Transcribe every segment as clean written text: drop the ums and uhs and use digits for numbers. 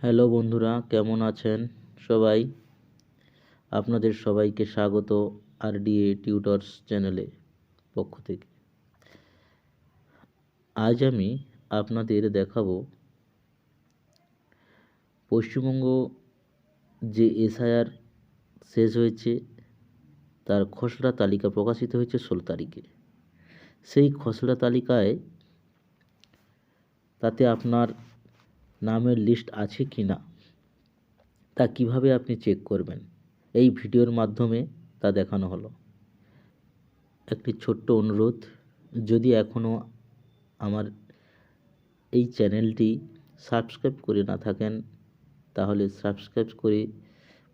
Hello বন্ধুরা, কেমন আছেন সবাই? আপনাদের সবাইকে স্বাগত আরডিএ টিউটরস চ্যানেলে পক্ষ থেকে। আজ আমি আপনাদের দেখাবো পশ্চিমবঙ্গ যে এসআইআর শেষ হয়েছে তার খসড়া তালিকা প্রকাশিত হয়েছে 16 তারিখে। সেই খসড়া তালিকায় তাতে আপনার নামের লিস্ট আছে কি না তা কিভাবে আপনি চেক করবেন, এই ভিডিওর মাধ্যমে তা দেখানো হলো। একটি ছোট্ট অনুরোধ, যদি এখনও আমার এই চ্যানেলটি সাবস্ক্রাইব করে না থাকেন তাহলে সাবস্ক্রাইব করে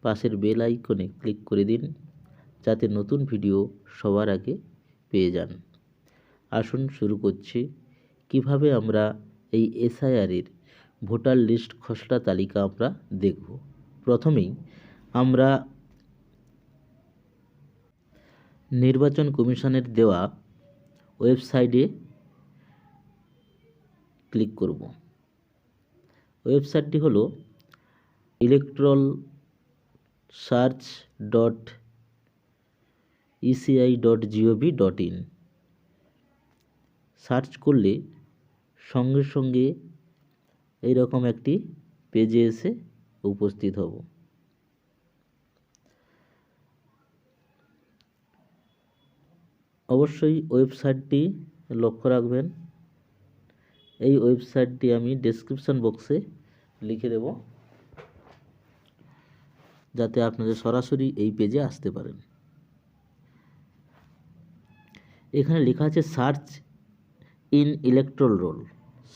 পাশের বেল আইকনে ক্লিক করে দিন, যাতে নতুন ভিডিও সবার আগে পেয়ে যান। আসুন শুরু করছি কিভাবে আমরা এই এসআইআরের ভোটার লিস্ট খসড়া তালিকা আমরা দেখব। প্রথমেই আমরা নির্বাচন কমিশনের দেওয়া ওয়েবসাইটে ক্লিক করব। ওয়েবসাইটটি হলো electoralsearch.eci.gov.in। সার্চ করলে সঙ্গে সঙ্গে এইরকম একটি পেজে এসে উপস্থিত হব। অবশ্যই ওয়েবসাইটটি লক্ষ্য রাখবেন। এই ওয়েবসাইটটি আমি ডেসক্রিপশন বক্সে লিখে দেব, যাতে আপনারা সরাসরি এই পেজে আসতে পারেন। এখানে লেখা আছে search in electoral roll.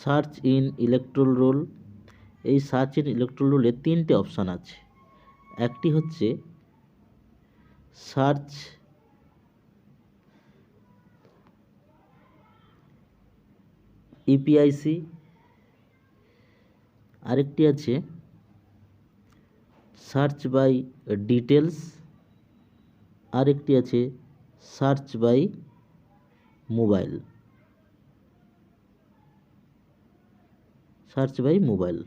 Search in electoral roll, এই সার্চ ইন ইলেকট্রাল রোলে 3টে অপশান আছে। একটি হচ্ছে সার্চ ইপিআইসি, আরেকটি আছে সার্চ বাই ডিটেলস, আরেকটি আছে search by mobile. Search by mobile.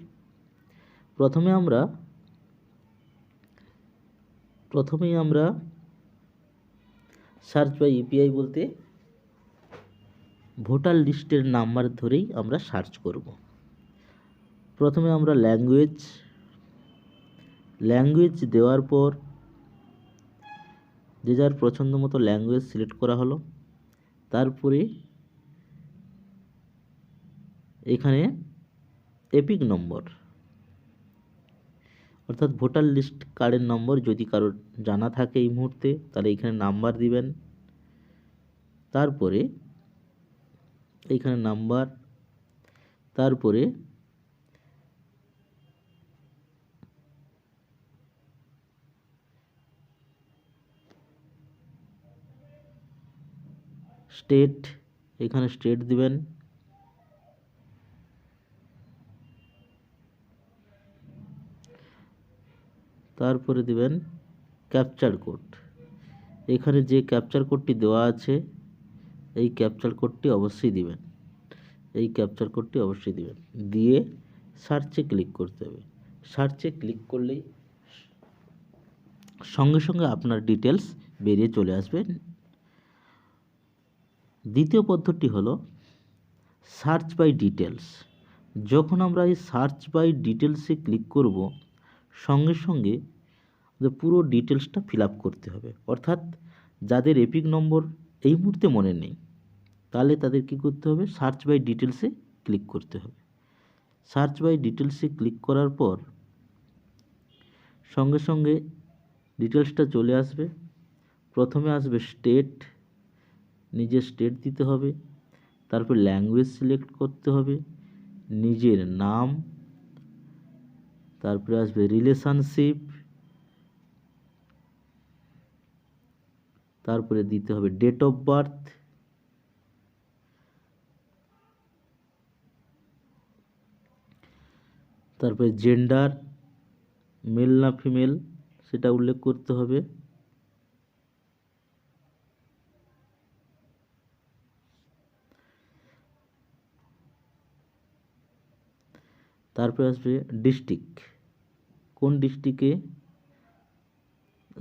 প্রথমেই আমরা সার্চ বাই ইপিআই বলতে ভোটার লিস্টের নাম্বার ধরেই আমরা সার্চ করব। প্রথমে আমরা ল্যাঙ্গুয়েজ দেওয়ার পর যে যার পছন্দ মতো ল্যাঙ্গুয়েজ সিলেক্ট করা হলো। তারপরে এখানে এপিক নম্বর, অর্থাৎ ভোটার লিস্ট কার্ডের নম্বর যদি কারোর জানা থাকে এই মুহূর্তে, তাহলে এখানে নাম্বার দিবেন। তারপরে এইখানে নাম্বার, তারপরে স্টেট, এখানে স্টেট দিবেন। তারপরে দিবেন ক্যাপচার কোড। এখানে যে ক্যাপচার কোডটি দেওয়া আছে এই ক্যাপচার কোডটি অবশ্যই দিবেন। দিয়ে সার্চে ক্লিক করতে হবে। সার্চে ক্লিক করলেই সঙ্গে সঙ্গে আপনার ডিটেলস বেরিয়ে চলে আসবে। দ্বিতীয় পদ্ধতি হলো সার্চ বাই ডিটেলস। যখন আমরা এই সার্চ বাই ডিটেলসে ক্লিক করব, সঙ্গে সঙ্গে পুরো ডিটেলসটা ফিল আপ করতে হবে। অর্থাৎ যাদের এপিক নম্বর এই মুহূর্তে মনে নেই, তাহলে তাদের কি করতে হবে, সার্চ বাই ডিটেলসে ক্লিক করতে হবে। সার্চ বাই ডিটেলসে ক্লিক করার পর সঙ্গে সঙ্গে ডিটেলসটা চলে আসবে। প্রথমে আসবে স্টেট, নিজের স্টেট দিতে হবে। তারপর ল্যাঙ্গুয়েজ সিলেক্ট করতে হবে, নিজের নাম, তারপরে আসবে রিলেশনশিপ, তারপরে দিতে হবে ডেট অফ বার্থ, তারপরে জেন্ডার, মেল না ফিমেল সেটা উল্লেখ করতে হবে। তারপরে আসবে ডিস্ট্রিক্ট, কোন ডিস্ট্রিক্টে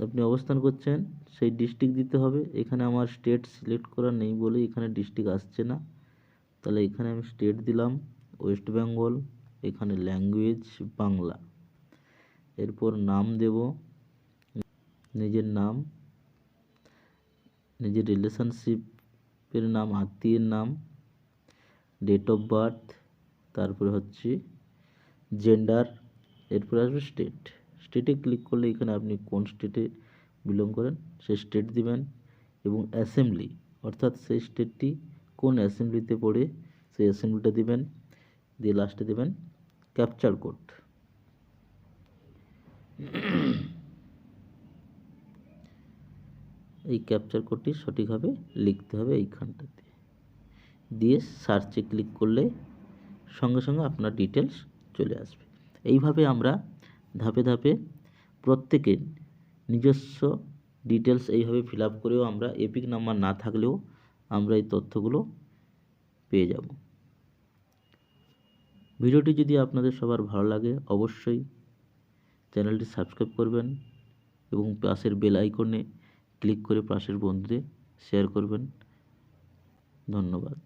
আপনি অবস্থান করছেন সেই ডিস্ট্রিক্ট দিতে হবে। এখানে আমার স্টেট সিলেক্ট করা নেই বলে এখানে ডিস্ট্রিক্ট আসছে না, তাহলে এখানে আমি স্টেট দিলাম ওয়েস্ট বেঙ্গল, এখানে ল্যাঙ্গুয়েজ বাংলা। এরপর নাম দেব, নিজের নাম, নিজের রিলেশনশিপের নাম, আত্মীয়ের নাম, ডেট অফ বার্থ, তারপরে হচ্ছে জেন্ডার, এরপরে আসবে স্টেট। স্টেটে ক্লিক করলে এখানে আপনি কোন স্টেটে বিলং করেন সেই স্টেট দিবেন, এবং অ্যাসেম্বলি অর্থাৎ সেই স্টেটটি কোন অ্যাসেম্বলিতে পড়ে সেই অ্যাসেম্বলিটা দিবেন, দিয়ে লাস্টে দেবেন ক্যাপচার কোড। এই ক্যাপচার কোডটি সঠিকভাবে লিখতে হবে এইখানটাতে, দিয়ে সার্চে ক্লিক করলে সঙ্গে সঙ্গে আপনার ডিটেলস চলে আসবে। এইভাবে আমরা ধাপে ধাপে প্রত্যেকের নিজস্ব ডিটেলস এইভাবে ফিল আপ করেও আমরা এপিক নাম্বার না থাকলেও আমরা এই তথ্যগুলো পেয়ে যাব। ভিডিওটি যদি আপনাদের সবার ভালো লাগে অবশ্যই চ্যানেলটি সাবস্ক্রাইব করবেন এবং পাশের বেল আইকনে ক্লিক করে পাশের বন্ধুদের শেয়ার করবেন। ধন্যবাদ।